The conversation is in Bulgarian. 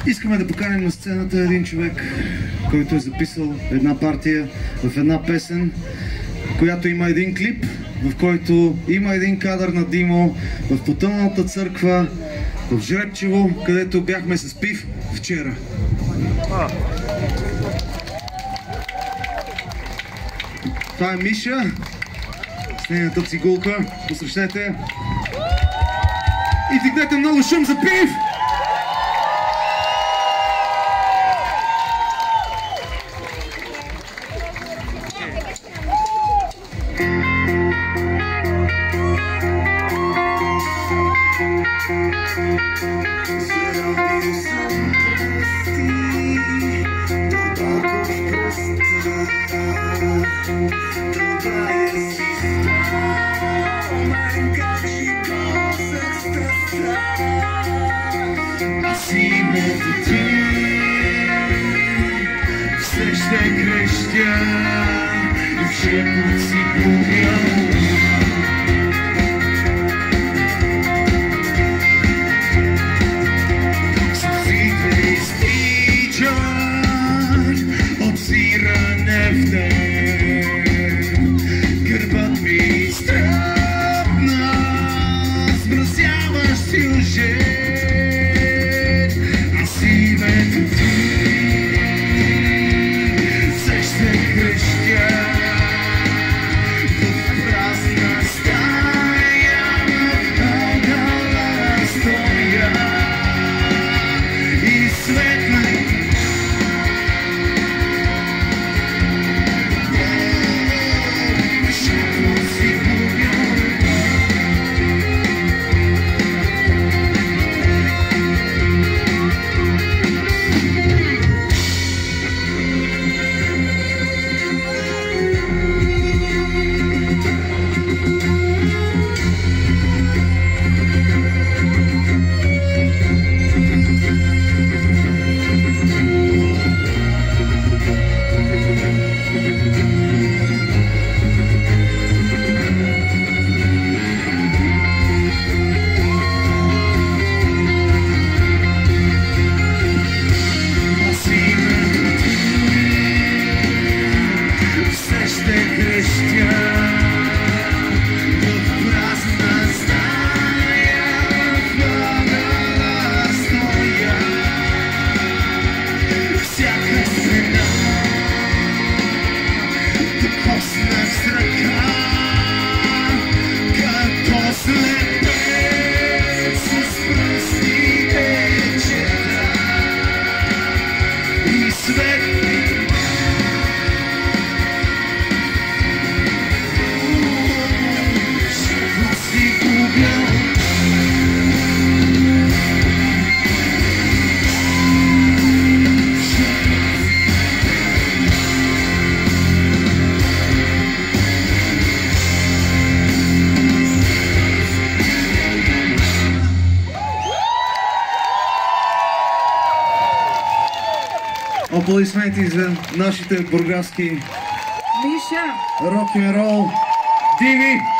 Искаме да поканим на сцената един човек, който е записал една партия в една песен, която има един клип, в който има един кадър на Димо в потъналата църква в Жребчево, където бяхме с Пив вчера. Това е Миша с нейната цигулка. Посрещете и дигнете много шум за Пив! Все ще крещя и в шепот си повярвам. Сълзите изтичат от сиране в ден. Гърбът ми стръпна с мразяващ сюжет. Аз името ти Аплодисменти за нашите бургаски Миша! рок-н-рол диви!